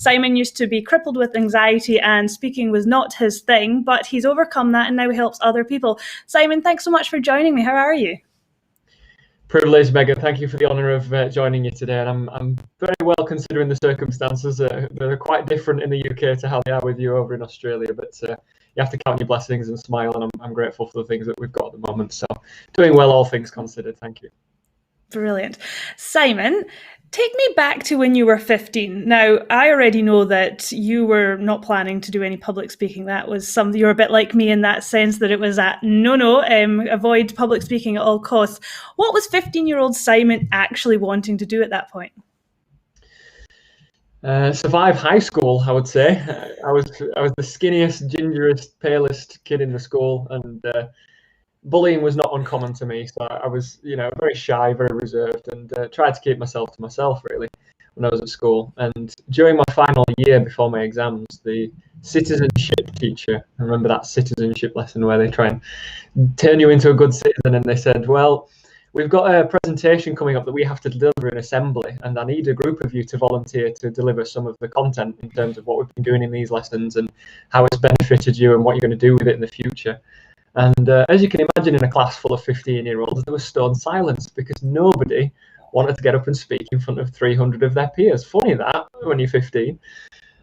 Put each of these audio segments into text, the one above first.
Simon used to be crippled with anxiety and speaking was not his thing, but he's overcome that and now he helps other people. Simon, thanks so much for joining me. How are you? Privilege, Megan. Thank you for the honour of joining you today. And I'm very well considering the circumstances. They're quite different in the UK to how they are with you over in Australia. But you have to count your blessings and smile. And I'm grateful for the things that we've got at the moment. So doing well, all things considered. Thank you. Brilliant. Simon, take me back to when you were 15. Now, I already know that you were not planning to do any public speaking. That was something, you're a bit like me in that sense that it was avoid public speaking at all costs. What was 15-year-old Simon actually wanting to do at that point? Survive high school, I would say. I was the skinniest, gingerest, palest kid in the school, and bullying was not uncommon to me. So I was, very shy, very reserved, and tried to keep myself to myself really when I was at school. And during my final year before my exams, the citizenship teacher, I remember that citizenship lesson where they try and turn you into a good citizen, and they said, well, we've got a presentation coming up that we have to deliver in assembly, and I need a group of you to volunteer to deliver some of the content in terms of what we've been doing in these lessons and how it's benefited you and what you're going to do with it in the future. And as you can imagine, in a class full of 15-year-olds, there was stone silence because nobody wanted to get up and speak in front of 300 of their peers. Funny that, when you're 15.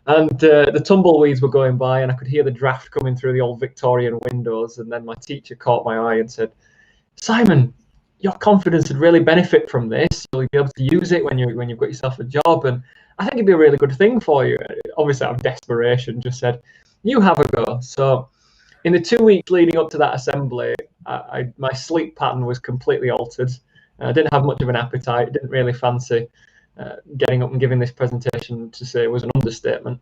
And the tumbleweeds were going by, and I could hear the draft coming through the old Victorian windows. And then my teacher caught my eye and said, Simon, your confidence would really benefit from this. You'll be able to use it when you've got yourself a job. And I think it'd be a really good thing for you. Obviously, out of desperation, just said, you have a go. So in the 2 weeks leading up to that assembly, my sleep pattern was completely altered. I didn't have much of an appetite, didn't really fancy getting up and giving this presentation, to say it was an understatement.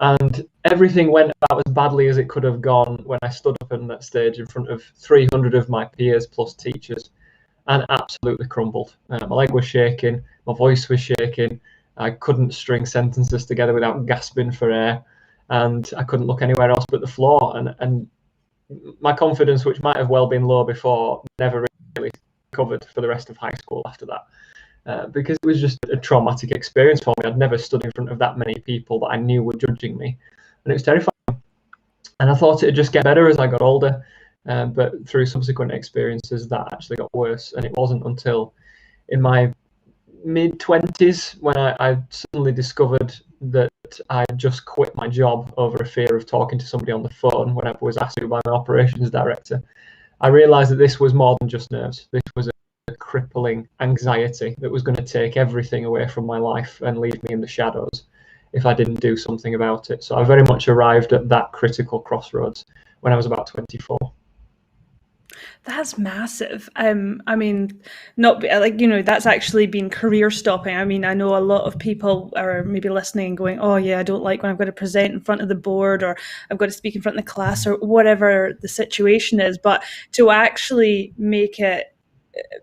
And everything went about as badly as it could have gone when I stood up on that stage in front of 300 of my peers plus teachers, and absolutely crumbled. My leg was shaking, my voice was shaking, I couldn't string sentences together without gasping for air, and I couldn't look anywhere else but the floor. And my confidence, which might have well been low before, never really recovered for the rest of high school after that, because it was just a traumatic experience for me. I'd never stood in front of that many people that I knew were judging me, and it was terrifying. And I thought it'd just get better as I got older, but through subsequent experiences, that actually got worse. And it wasn't until in my mid-20s when I suddenly discovered that I just quit my job over a fear of talking to somebody on the phone when I was asked to by my operations director. I realised that this was more than just nerves. This was a crippling anxiety that was going to take everything away from my life and leave me in the shadows if I didn't do something about it. So I very much arrived at that critical crossroads when I was about 24. That's massive. I mean, not like, that's actually been career stopping. I mean, I know a lot of people are maybe listening and going, oh yeah, I don't like when I've got to present in front of the board, or I've got to speak in front of the class, or whatever the situation is. But to actually make it,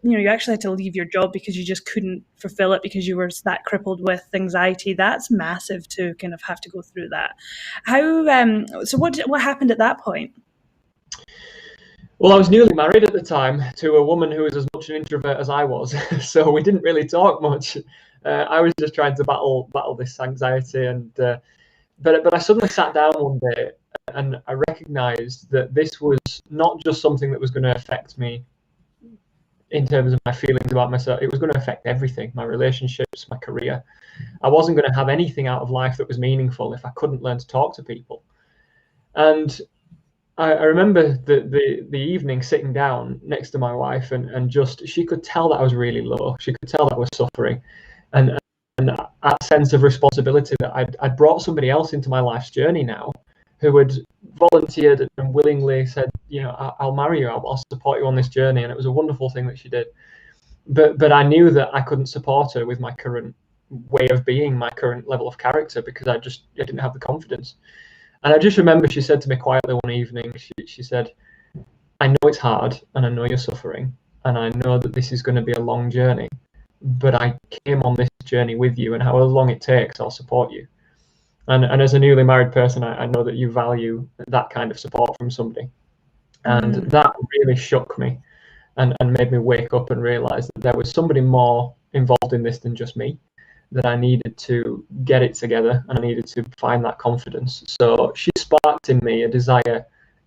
you actually had to leave your job because you just couldn't fulfill it because you were that crippled with anxiety. That's massive to kind of have to go through that. So what happened at that point? Well, I was newly married at the time to a woman who was as much an introvert as I was, so we didn't really talk much. I was just trying to battle this anxiety, and but I suddenly sat down one day and I recognised that this was not just something that was going to affect me in terms of my feelings about myself. It was going to affect everything: my relationships, my career. I wasn't going to have anything out of life that was meaningful if I couldn't learn to talk to people. And I remember the evening sitting down next to my wife, and just, she could tell that I was really low. She could tell that I was suffering, and that sense of responsibility that I'd brought somebody else into my life's journey now, who had volunteered and willingly said, I'll marry you, I'll support you on this journey, and it was a wonderful thing that she did. But I knew that I couldn't support her with my current way of being, my current level of character, because I didn't have the confidence. And I just remember she said to me quietly one evening, she said, I know it's hard, and I know you're suffering, and I know that this is going to be a long journey, but I came on this journey with you, and however long it takes, I'll support you. And as a newly married person, I know that you value that kind of support from somebody. And that really shook me and made me wake up and realise that there was somebody more involved in this than just me. that I needed to get it together and I needed to find that confidence. So she sparked in me a desire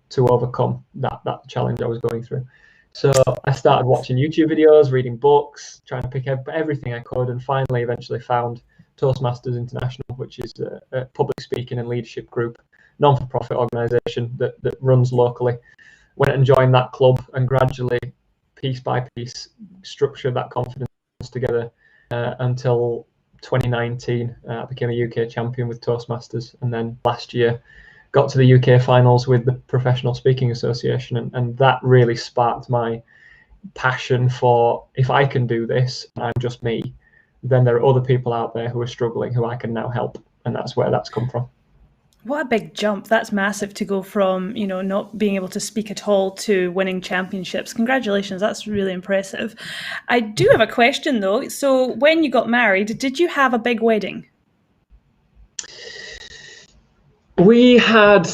to overcome that challenge I was going through. So I started watching YouTube videos, reading books, trying to pick up everything I could, and finally eventually found Toastmasters International, which is a public speaking and leadership group, non-for-profit organisation that runs locally. Went and joined that club and gradually, piece by piece, structured that confidence together until 2019. I became a UK champion with Toastmasters, and then last year got to the UK finals with the Professional Speaking Association, and that really sparked my passion for, if I can do this, I'm just me, then there are other people out there who are struggling who I can now help, and that's where that's come from. What a big jump. That's massive to go from, not being able to speak at all to winning championships. Congratulations. That's really impressive. I do have a question though. So when you got married, did you have a big wedding? We had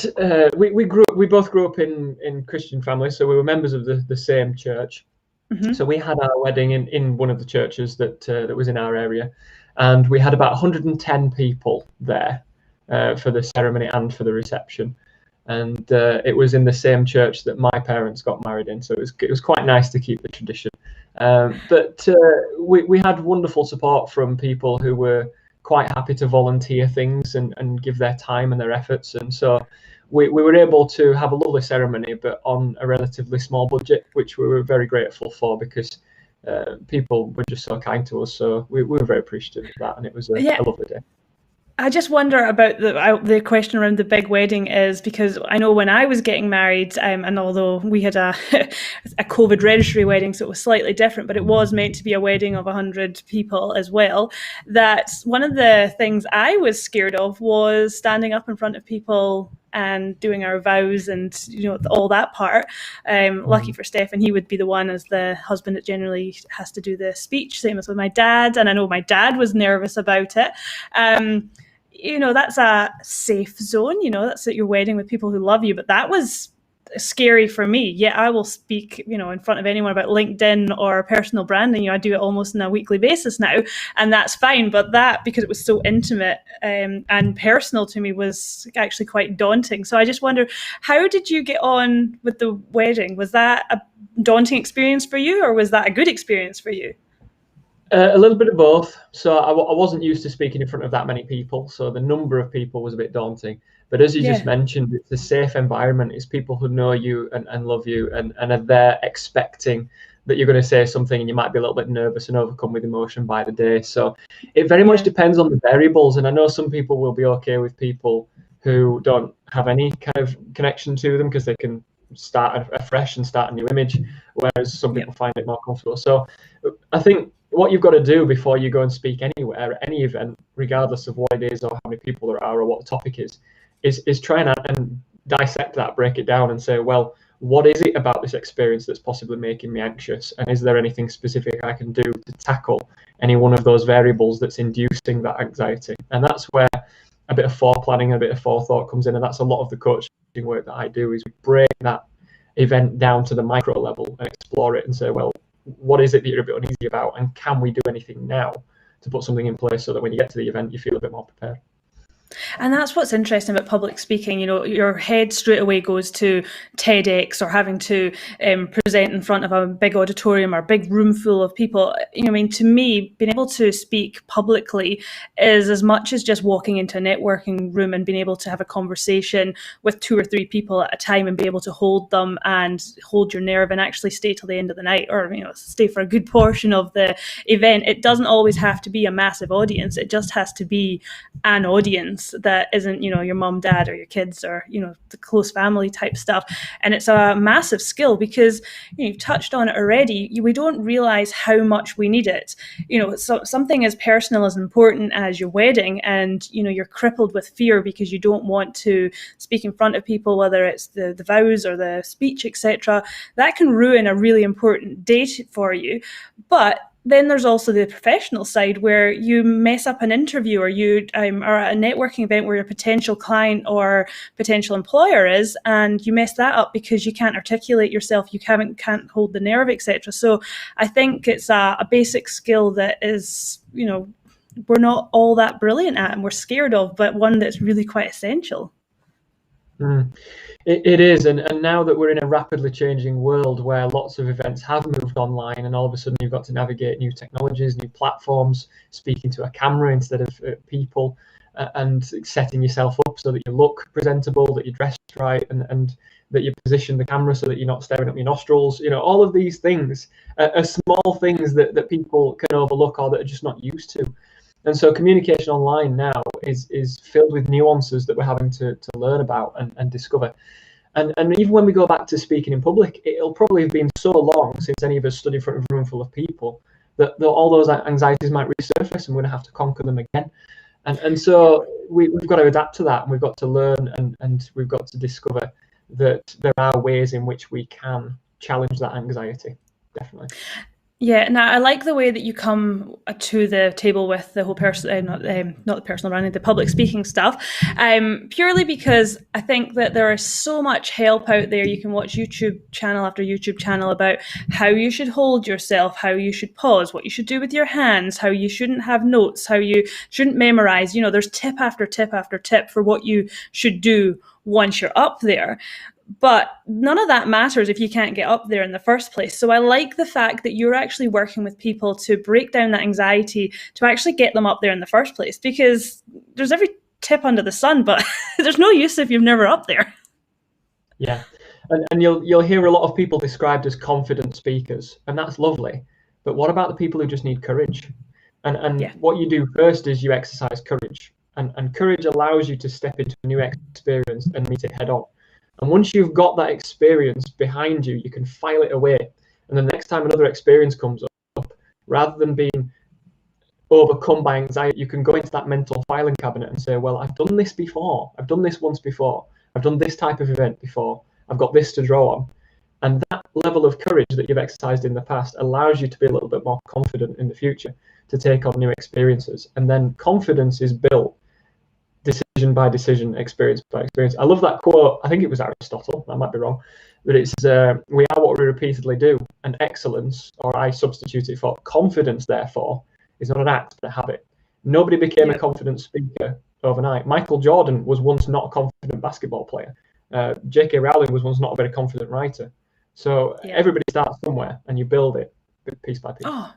we both grew up in Christian families, so we were members of the same church. Mm-hmm. So we had our wedding in one of the churches that was in our area, and we had about 110 people there for the ceremony and for the reception. And it was in the same church that my parents got married in, so it was quite nice to keep the tradition. But we had wonderful support from people who were quite happy to volunteer things and give their time and their efforts, and so we were able to have a lovely ceremony, but on a relatively small budget, which we were very grateful for because people were just so kind to us. So we were very appreciative of that, and it was a lovely day. I just wonder about the question around the big wedding is because I know when I was getting married, and although we had a COVID registry wedding, so it was slightly different, but it was meant to be a wedding of 100 people as well, that one of the things I was scared of was standing up in front of people and doing our vows and all that part. Lucky for Stefan, he would be the one as the husband that generally has to do the speech, same as with my dad, and I know my dad was nervous about it. That's a safe zone, that's at your wedding with people who love you, but that was scary for me. Yeah, I will speak, in front of anyone about LinkedIn or personal branding. I do it almost on a weekly basis now, and that's fine. But that, because it was so intimate and personal to me, was actually quite daunting. So I just wonder, how did you get on with the wedding? Was that a daunting experience for you, or was that a good experience for you? A little bit of both. So I wasn't used to speaking in front of that many people, so the number of people was a bit daunting. But as you just mentioned, it's a safe environment. It's people who know you and love you and are there expecting that you're going to say something, and you might be a little bit nervous and overcome with emotion by the day. So it very much depends on the variables. And I know some people will be okay with people who don't have any kind of connection to them because they can start afresh and start a new image, whereas some people find it more comfortable. So I think what you've got to do before you go and speak anywhere at any event, regardless of what it is or how many people there are or what the topic is try and dissect that, break it down and say, well, what is it about this experience that's possibly making me anxious? And is there anything specific I can do to tackle any one of those variables that's inducing that anxiety? And that's where a bit of foreplanning and a bit of forethought comes in. And that's a lot of the coaching work that I do, is we break that event down to the micro level and explore it and say, well, what is it that you're a bit uneasy about? And can we do anything now to put something in place so that when you get to the event, you feel a bit more prepared? And that's what's interesting about public speaking. Your head straight away goes to TEDx or having to present in front of a big auditorium or a big room full of people. To me, being able to speak publicly is as much as just walking into a networking room and being able to have a conversation with 2 or 3 people at a time and be able to hold them and hold your nerve and actually stay till the end of the night, or stay for a good portion of the event. It doesn't always have to be a massive audience. It just has to be an audience that isn't, your mom, dad, or your kids, or, the close family type stuff. And it's a massive skill because you've touched on it already. We don't realize how much we need it. Something as personal as important as your wedding, and, you're crippled with fear because you don't want to speak in front of people, whether it's the vows or the speech, etc. That can ruin a really important date for you. But then there's also the professional side where you mess up an interview, or you are at a networking event where your potential client or potential employer is, and you mess that up because you can't articulate yourself, you can't hold the nerve, etc. So I think it's a basic skill that is, we're not all that brilliant at and we're scared of, but one that's really quite essential. Mm. It is, and now that we're in a rapidly changing world where lots of events have moved online, and all of a sudden you've got to navigate new technologies, new platforms, speaking to a camera instead of people, and setting yourself up so that you look presentable, that you're dressed right, and that you position the camera so that you're not staring up your nostrils. All of these things are small things that people can overlook or that are just not used to. And so communication online now is filled with nuances that we're having to learn about and discover. And even when we go back to speaking in public, it'll probably have been so long since any of us stood in front of a room full of people that all those anxieties might resurface, and we're going to have to conquer them again. And so we've got to adapt to that, and we've got to learn, and we've got to discover that there are ways in which we can challenge that anxiety, definitely. Yeah, now I like the way that you come to the table with the whole person, not the personal branding, the public speaking stuff, purely because I think that there is so much help out there. You can watch YouTube channel after YouTube channel about how you should hold yourself, how you should pause, what you should do with your hands, how you shouldn't have notes, how you shouldn't memorize. There's tip after tip after tip for what you should do once you're up there. But none of that matters if you can't get up there in the first place. So I like the fact that you're actually working with people to break down that anxiety, to actually get them up there in the first place, because there's every tip under the sun, but there's no use if you've never up there. Yeah, and you'll hear a lot of people described as confident speakers, and that's lovely. But what about the people who just need courage? And Yeah. what you do first is you exercise courage, and courage allows you to step into a new experience and meet it head on. And once you've got that experience behind you, you can file it away. And the next time another experience comes up, rather than being overcome by anxiety, you can go into that mental filing cabinet and say, well, I've done this before. I've done this once before. I've done this type of event before. I've got this to draw on. And that level of courage that you've exercised in the past allows you to be a little bit more confident in the future, to take on new experiences. And then confidence is built decision by decision, experience by experience. I love that quote. I think it was Aristotle. I might be wrong, but it says, "We are what we repeatedly do," and excellence, or I substitute it for confidence, therefore, is not an act but a habit. Nobody became a confident speaker overnight. Michael Jordan was once not a confident basketball player. J.K. Rowling was once not a very confident writer. So everybody starts somewhere, and you build it piece by piece. Oh,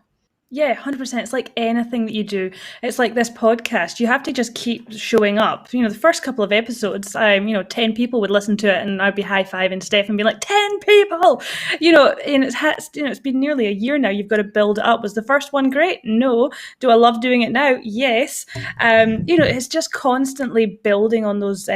yeah, 100%. It's like anything that you do. It's like this podcast. You have to just keep showing up. The first couple of episodes, 10 people would listen to it and I'd be high-fiving Steph and be like, 10 people! And it's been nearly a year now. You've got to build it up. Was the first one great? No. Do I love doing it now? Yes. It's just constantly building on those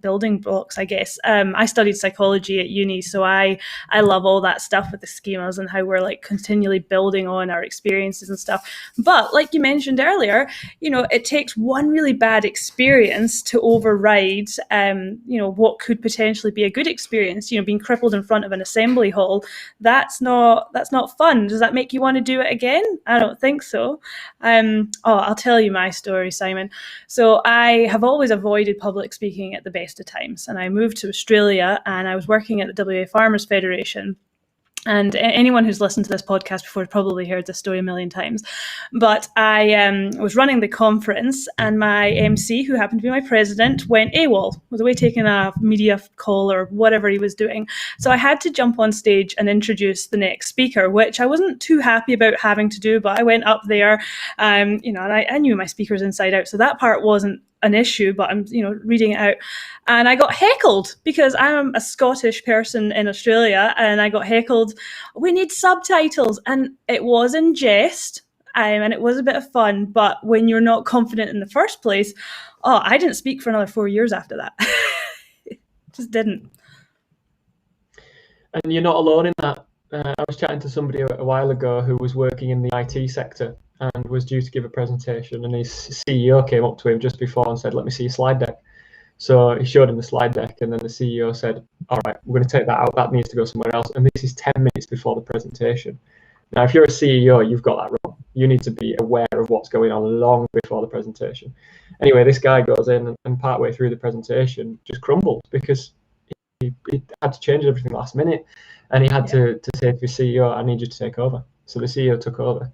building blocks, I guess. I studied psychology at uni, so I love all that stuff with the schemas and how we're like continually building on our experience and stuff. But like you mentioned earlier, it takes one really bad experience to override, what could potentially be a good experience. Being crippled in front of an assembly hall, that's not fun. Does that make you want to do it again? I don't think so. I'll tell you my story, Simon. So I have always avoided public speaking at the best of times, and I moved to Australia and I was working at the WA Farmers Federation. And anyone who's listened to this podcast before has probably heard this story a million times. But I was running the conference, and my MC, who happened to be my president, went AWOL, was away taking a media call or whatever he was doing. So I had to jump on stage and introduce the next speaker, which I wasn't too happy about having to do, but I went up there, and I knew my speakers inside out. So that part wasn't an issue, but I'm reading it out, and I got heckled because I'm a Scottish person in Australia, and I got heckled, we need subtitles, and it was in jest, and it was a bit of fun, but when you're not confident in the first place, I didn't speak for another 4 years after that. Just didn't. And you're not alone in that. I was chatting to somebody a while ago who was working in the IT sector and was due to give a presentation, and his CEO came up to him just before and said, "Let me see your slide deck." So he showed him the slide deck, and then the CEO said, "All right, we're going to take that out. That needs to go somewhere else." And this is 10 minutes before the presentation. Now, if you're a CEO, you've got that wrong. You need to be aware of what's going on long before the presentation. Anyway, this guy goes in and partway through the presentation just crumbled because he had to change everything last minute, and he had to say to his CEO, "I need you to take over." So the CEO took over.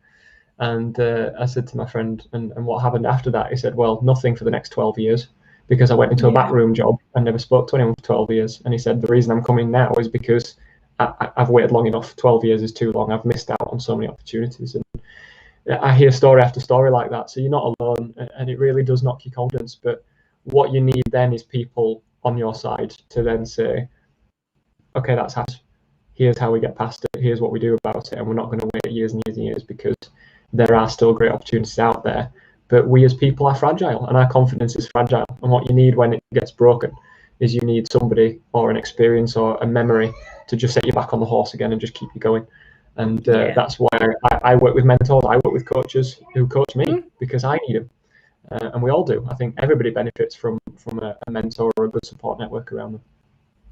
And I said to my friend, and what happened after that? He said, well, nothing for the next 12 years because I went into a Yeah. backroom job and never spoke to anyone for 12 years. And he said, the reason I'm coming now is because I've waited long enough. 12 years is too long. I've missed out on so many opportunities. And I hear story after story like that. So you're not alone, and it really does knock your confidence. But what you need then is people on your side to then say, okay, that's happened. Here's how we get past it. Here's what we do about it. And we're not going to wait years and years and years because there are still great opportunities out there. But we as people are fragile and our confidence is fragile. And what you need when it gets broken is you need somebody or an experience or a memory to just set you back on the horse again and just keep you going. And Yeah. that's why I work with mentors. I work with coaches who coach me Mm. because I need them. And we all do. I think everybody benefits from a mentor or a good support network around them.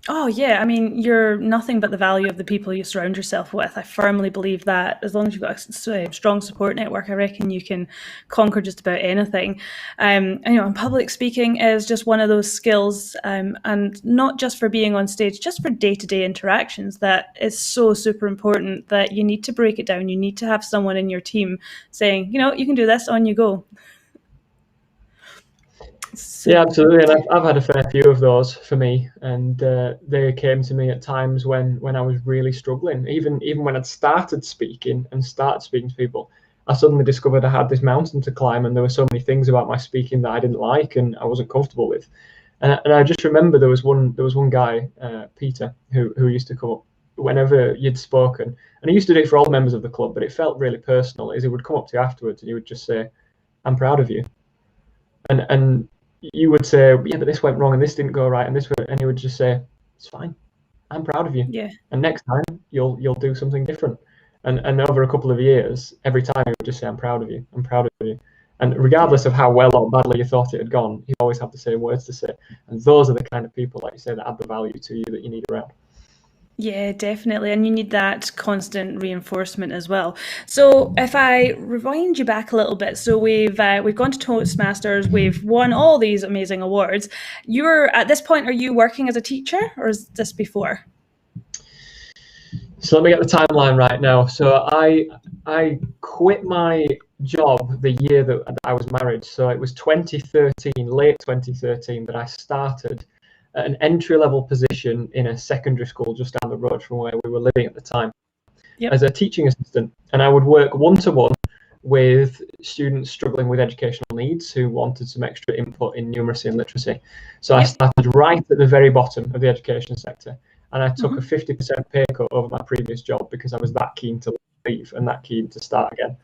Oh yeah, I mean, you're nothing but the value of the people you surround yourself with. I firmly believe that as long as you've got a strong support network, I reckon you can conquer just about anything. And public speaking is just one of those skills, and not just for being on stage, just for day-to-day interactions. That is so super important that you need to break it down. You need to have someone in your team saying, you can do this, on you go. Yeah, So absolutely. And I've had a fair few of those for me, and they came to me at times when I was really struggling. Even when I'd started speaking and started speaking to people, I suddenly discovered I had this mountain to climb, and there were so many things about my speaking that I didn't like and I wasn't comfortable with. And I just remember there was one guy, Peter, who used to come up whenever you'd spoken, and he used to do it for all members of the club, but it felt really personal. Is he would come up to you afterwards and he would just say, "I'm proud of you," and you would say, yeah, but this went wrong and this didn't go right and and he would just say, it's fine, I'm proud of you, yeah, and next time you'll do something different. And over a couple of years, every time he would just say, I'm proud of you, I'm proud of you. And yeah. regardless of how well or badly you thought it had gone, he always had the same words to say. And those are the kind of people, like you say, that add the value to you that you need around. Yeah, definitely. And you need that constant reinforcement as well. So if I rewind you back a little bit, so we've gone to Toastmasters, we've won all these amazing awards. You're at this point, are you working as a teacher or is this before? So let me get the timeline right now. So I quit my job the year that I was married. So it was 2013, late 2013, that I started at an entry level position in a secondary school just down the road from where we were living at the time Yep. as a teaching assistant. And I would work one to one with students struggling with educational needs who wanted some extra input in numeracy and literacy. So I Yep. started right at the very bottom of the education sector, and I took a Hmm. 50% pay cut over my previous job because I was that keen to leave and that keen to start again.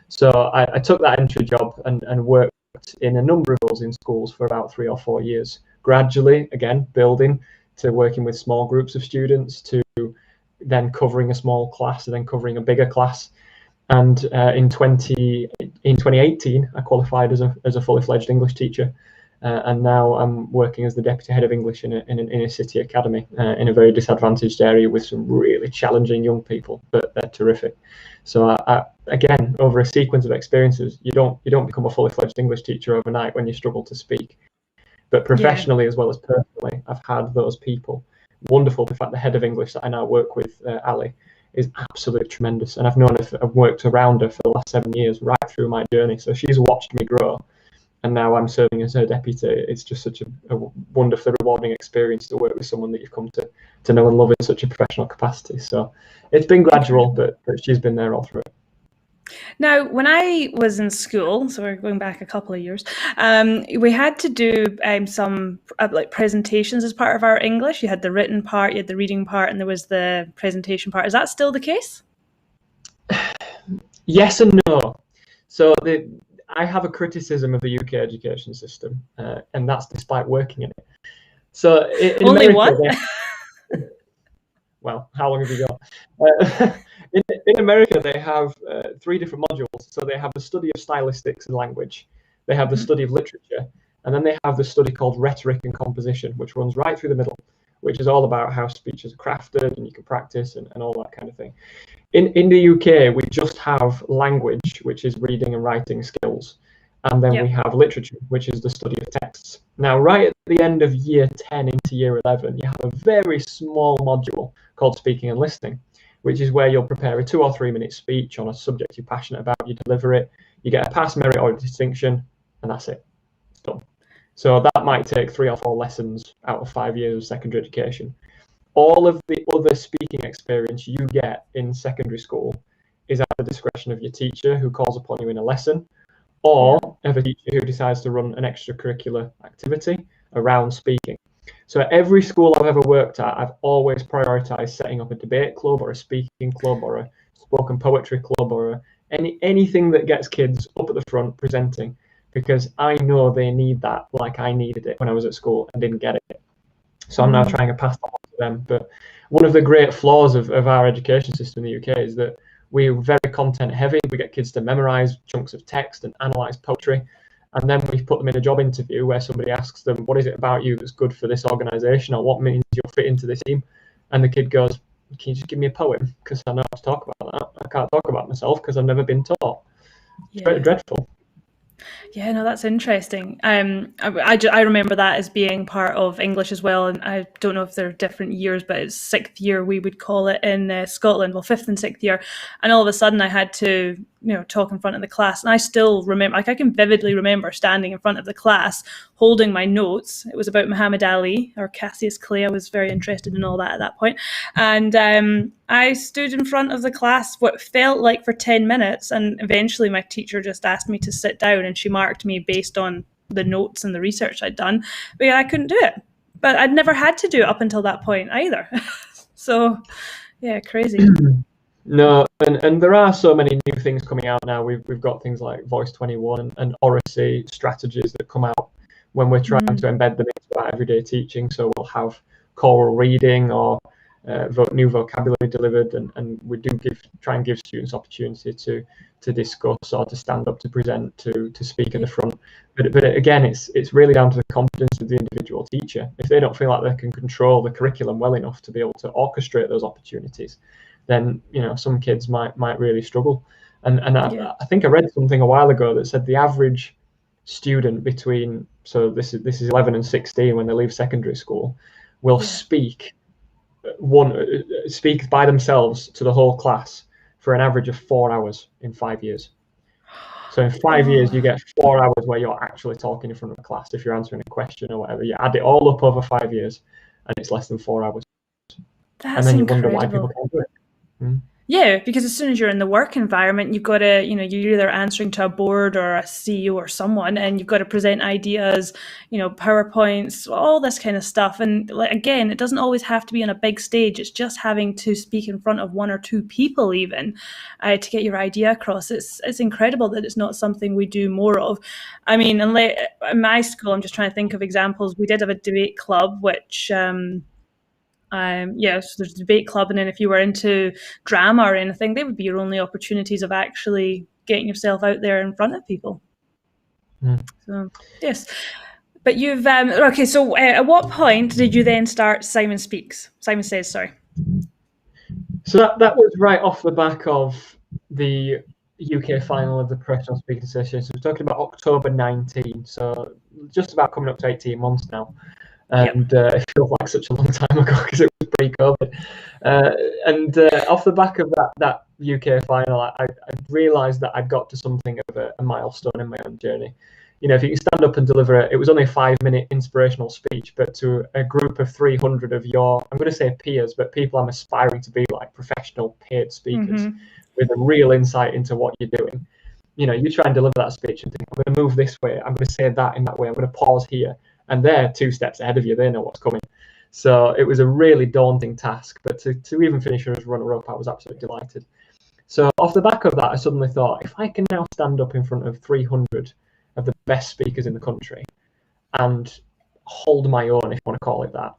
So I took that entry job and worked in a number of roles in schools for about 3 or 4 years, gradually, again, building to working with small groups of students, to then covering a small class, and then covering a bigger class. And in 2018, I qualified as a fully fledged English teacher, and now I'm working as the deputy head of English in an inner city academy in a very disadvantaged area with some really challenging young people, but they're terrific. So again, over a sequence of experiences, you don't become a fully fledged English teacher overnight when you struggle to speak. But Yeah. professionally as well as personally, I've had those people. Wonderful. In fact, the head of English that I now work with, Ali, is absolutely tremendous. And I've worked around her for the last 7 years, right through my journey. So she's watched me grow. And now I'm serving as her deputy. It's just such a wonderfully rewarding experience to work with someone that you've come to know and love in such a professional capacity. So it's been gradual, Incredible. but she's been there all through it. Now, when I was in school, so we're going back a couple of years, we had to do some like presentations as part of our English. You had the written part, you had the reading part, and there was the presentation part. Is that still the case? Yes and no. So I have a criticism of the UK education system, and that's despite working in it. So in Only America, one? well, how long have you got? In America, they have three different modules. So they have the study of stylistics and language, they have the Mhm. study of literature, and then they have the study called rhetoric and composition, which runs right through the middle, which is all about how speeches are crafted and you can practice and all that kind of thing. In the UK, we just have language, which is reading and writing skills, and then we Yep. have literature, which is the study of texts. Now, right at the end of year 10 into year 11, you have a very small module called speaking and listening, which is where you'll prepare a 2 or 3 minute speech on a subject you're passionate about, you deliver it, you get a pass, merit, or distinction, and that's it. It's done. So that might take 3 or 4 lessons out of 5 years of secondary education. All of the other speaking experience you get in secondary school is at the discretion of your teacher who calls upon you in a lesson, or of a teacher who decides to run an extracurricular activity around speaking. So at every school I've ever worked at, I've always prioritized setting up a debate club or a speaking club or a spoken poetry club or anything that gets kids up at the front presenting, because I know they need that like I needed it when I was at school and didn't get it. So I'm now trying to pass that on to them. But one of the great flaws of our education system in the UK is that we're very content heavy. We get kids to memorize chunks of text and analyze poetry. And then we put them in a job interview where somebody asks them, what is it about you that's good for this organization, or what means you'll fit into this team? And the kid goes, can you just give me a poem? Because I know how to talk about that. I can't talk about myself because I've never been taught. It's very dreadful. Yeah, no, that's interesting. I remember that as being part of English as well, and I don't know if they're different years, but it's 6th year we would call it in Scotland. Well, 5th and 6th year, and all of a sudden I had to, talk in front of the class, and I still remember, like I can vividly remember standing in front of the class, holding my notes. It was about Muhammad Ali or Cassius Clay. I was very interested in all that at that point, and I stood in front of the class what felt like for 10 minutes, and eventually my teacher just asked me to sit down, and she marked me based on the notes and the research I'd done, but I couldn't do it. But I'd never had to do it up until that point either. So, yeah, crazy. No, and there are so many new things coming out now. We've got things like Voice 21 and Oracy strategies that come out when we're trying to embed them into our everyday teaching. So we'll have choral reading or new vocabulary delivered, and we do try and give students opportunity to discuss or to stand up, to present, to speak at the front. But again, it's really down to the competence of the individual teacher. If they don't feel like they can control the curriculum well enough to be able to orchestrate those opportunities, then some kids might really struggle. And I think I read something a while ago that said the average student between, so this is 11 and 16 when they leave secondary school, will speak by themselves to the whole class for an average of 4 hours in 5 years. So in 5 years, you get 4 hours where you're actually talking in front of a class. If you're answering a question or whatever, you add it all up over 5 years, and it's less than 4 hours. That's and then you incredible. wonder why people can't do it. Yeah, because as soon as you're in the work environment, you've got to, you're either answering to a board or a CEO or someone, and you've got to present ideas, PowerPoints, all this kind of stuff. And again, it doesn't always have to be on a big stage. It's just having to speak in front of 1 or 2 people even to get your idea across. It's incredible that it's not something we do more of. I mean, in my school, I'm just trying to think of examples. We did have a debate club, which... so there's a debate club, and then if you were into drama or anything, they would be your only opportunities of actually getting yourself out there in front of people. So yes, but you've okay. So at what point did you then start Simon Speaks? Simon Says, sorry. So that was right off the back of the UK final of the Professional Speaking Association. So we're talking about October 19, so just about coming up to 18 months now. And it feels like such a long time ago because it was pre-COVID. And off the back of that UK final, I realised that I'd got to something of a milestone in my own journey. If you can stand up and deliver it was only a 5-minute inspirational speech, but to a group of 300 of your, I'm going to say peers, but people I'm aspiring to be like, professional paid speakers with a real insight into what you're doing. You try and deliver that speech and think, I'm going to move this way, I'm going to say that in that way, I'm going to pause here. And they're 2 steps ahead of you. They know what's coming. So it was a really daunting task. But to even finish as runner-up, I was absolutely delighted. So off the back of that, I suddenly thought, if I can now stand up in front of 300 of the best speakers in the country and hold my own, if you want to call it that,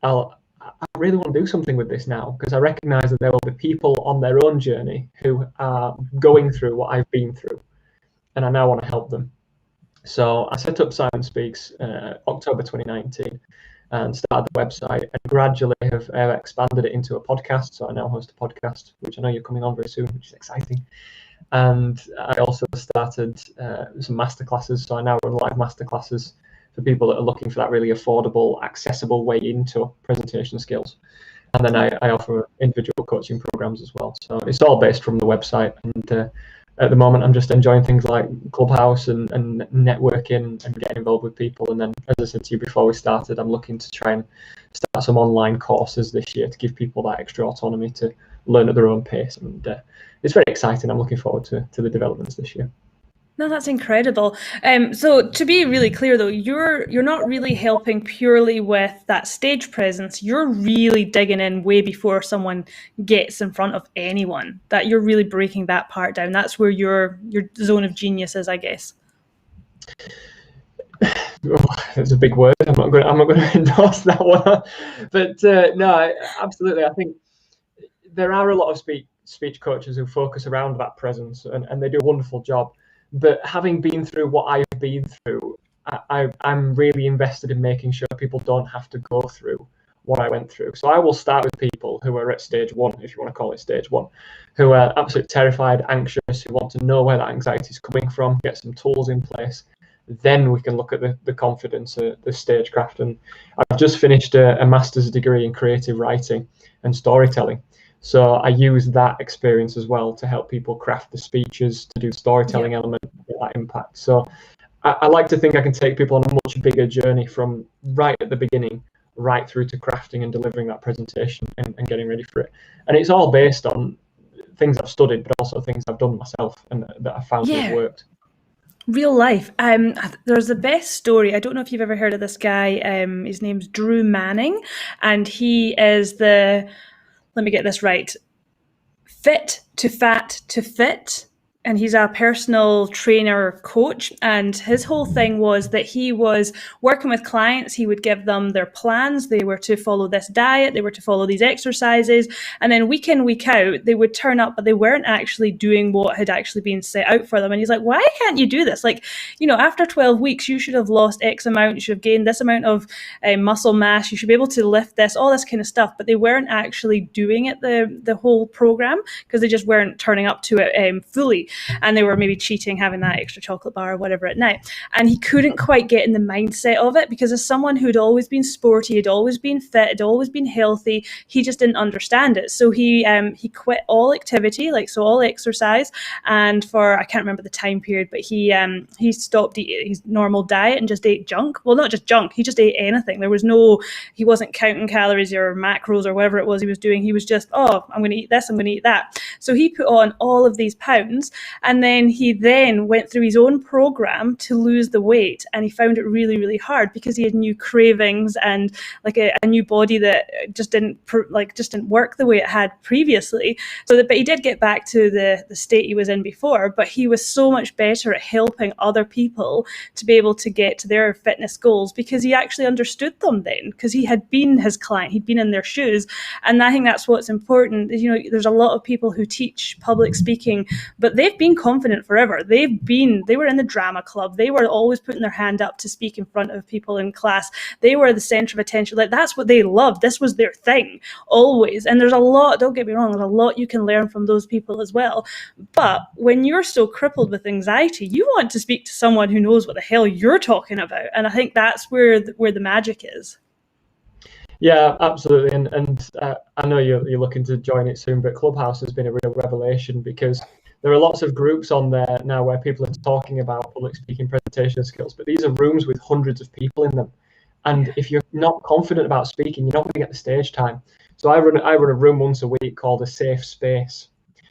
I really want to do something with this now, because I recognise that there will be people on their own journey who are going through what I've been through, and I now want to help them. So I set up Simon Speaks October 2019 and started the website, and gradually have expanded it into a podcast. So I now host a podcast, which I know you're coming on very soon, which is exciting. And I also started some masterclasses. So I now run live masterclasses for people that are looking for that really affordable, accessible way into presentation skills. And then I offer individual coaching programs as well. So it's all based from the website. And at the moment, I'm just enjoying things like Clubhouse and networking and getting involved with people. And then, as I said to you before we started, I'm looking to try and start some online courses this year to give people that extra autonomy to learn at their own pace. And it's very exciting. I'm looking forward to the developments this year. No, that's incredible. So to be really clear, though, you're not really helping purely with that stage presence. You're really digging in way before someone gets in front of anyone. That you're really breaking that part down. That's where your zone of genius is, I guess. Oh, that's a big word. I'm not going to endorse that one. But no, absolutely. I think there are a lot of speech coaches who focus around that presence, and they do a wonderful job. But having been through what I've been through, I'm really invested in making sure people don't have to go through what I went through. So I will start with people who are at stage one, if you want to call it stage one, who are absolutely terrified, anxious, who want to know where that anxiety is coming from, get some tools in place. Then we can look at the confidence, the stagecraft. And I've just finished a master's degree in creative writing and storytelling. So I use that experience as well to help people craft the speeches, to do the storytelling element, get that impact. So I like to think I can take people on a much bigger journey from right at the beginning, right through to crafting and delivering that presentation and getting ready for it. And it's all based on things I've studied, but also things I've done myself and that I've found to have worked. Real life. There's the best story. I don't know if you've ever heard of this guy. His name's Drew Manning, and he is the, let me get this right, fit to fat to fit. And he's a personal trainer coach. And his whole thing was that he was working with clients. He would give them their plans. They were to follow this diet. They were to follow these exercises. And then week in, week out, they would turn up, but they weren't actually doing what had actually been set out for them. And he's like, why can't you do this? Like, you know, after 12 weeks, you should have lost X amount. You should have gained this amount of muscle mass. You should be able to lift this, all this kind of stuff. But they weren't actually doing it the whole program because they just weren't turning up to it fully. And they were maybe cheating, having that extra chocolate bar or whatever at night. And he couldn't quite get in the mindset of it because as someone who'd always been sporty, had always been fit, had always been healthy, he just didn't understand it. So he quit all activity, like so all exercise, and for I can't remember the time period, but he stopped eating his normal diet and just ate junk. Well, not just junk, he just ate anything. He wasn't counting calories or macros or whatever it was he was doing. He was just, oh, I'm going to eat this, I'm going to eat that. So he put on all of these pounds, and then he went through his own program to lose the weight, and he found it really, really hard because he had new cravings and like a new body that just didn't work the way it had previously. But he did get back to the state he was in before, but he was so much better at helping other people to be able to get to their fitness goals because he actually understood them then, because he had been his client, he'd been in their shoes. And I think that's what's important. You know, there's a lot of people who teach public speaking, but they've been confident forever. They were in the drama club. They were always putting their hand up to speak in front of people in class. They were the center of attention. Like that's what they loved. This was their thing always. And there's a lot, don't get me wrong, there's a lot you can learn from those people as well. But when you're so crippled with anxiety, you want to speak to someone who knows what the hell you're talking about. And I think that's where the magic is. Yeah, absolutely. And I know you're looking to join it soon, but Clubhouse has been a real revelation because there are lots of groups on there now where people are talking about public speaking presentation skills, but these are rooms with hundreds of people in them. And if you're not confident about speaking, you're not going to get the stage time. So I run a room once a week called a safe space,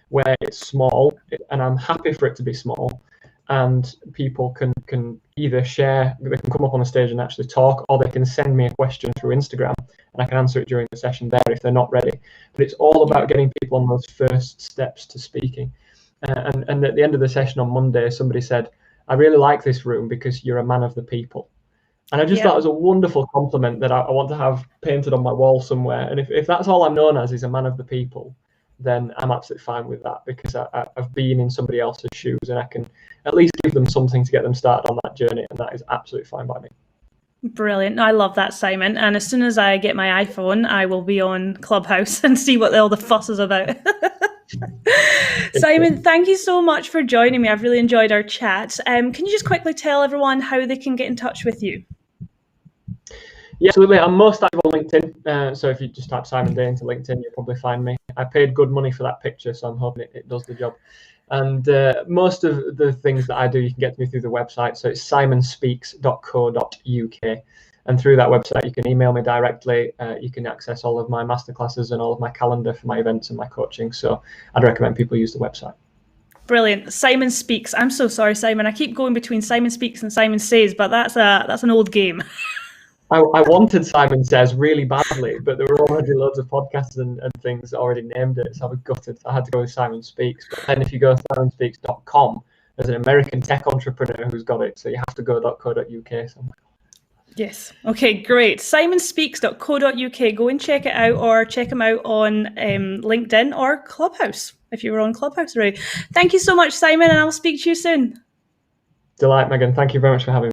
where it's small, and I'm happy for it to be small. And people can either share, they can come up on the stage and actually talk, or they can send me a question through Instagram and I can answer it during the session there if they're not ready. But it's all about getting people on those first steps to speaking. And at the end of the session on Monday, somebody said, I really like this room because you're a man of the people. And I just thought it was a wonderful compliment that I want to have painted on my wall somewhere. And if that's all I'm known as is a man of the people, then I'm absolutely fine with that because I've been in somebody else's shoes and I can at least give them something to get them started on that journey. And that is absolutely fine by me. Brilliant. I love that, Simon. And as soon as I get my iPhone, I will be on Clubhouse and see what all the fuss is about. Simon, thank you so much for joining me. I've really enjoyed our chat. Can you just quickly tell everyone how they can get in touch with you? Yeah, absolutely. I'm most active on LinkedIn. So if you just type Simon Day into LinkedIn, you'll probably find me. I paid good money for that picture, so I'm hoping it does the job. And most of the things that I do, you can get to me through the website. So it's simonspeaks.co.uk. And through that website, you can email me directly. You can access all of my masterclasses and all of my calendar for my events and my coaching. So I'd recommend people use the website. Brilliant. Simon Speaks. I'm so sorry, Simon. I keep going between Simon Speaks and Simon Says, but that's an old game. I wanted Simon Says really badly, but there were already loads of podcasts and things already named it, so I was gutted. I had to go with Simon Speaks. But then if you go to simonspeaks.com, there's an American tech entrepreneur who's got it, so you have to go .co.uk somewhere. Yes. Okay, great. simonspeaks.co.uk. Go and check it out, or check him out on LinkedIn or Clubhouse, if you were on Clubhouse already. Thank you so much, Simon, and I'll speak to you soon. Delight, Megan. Thank you very much for having me.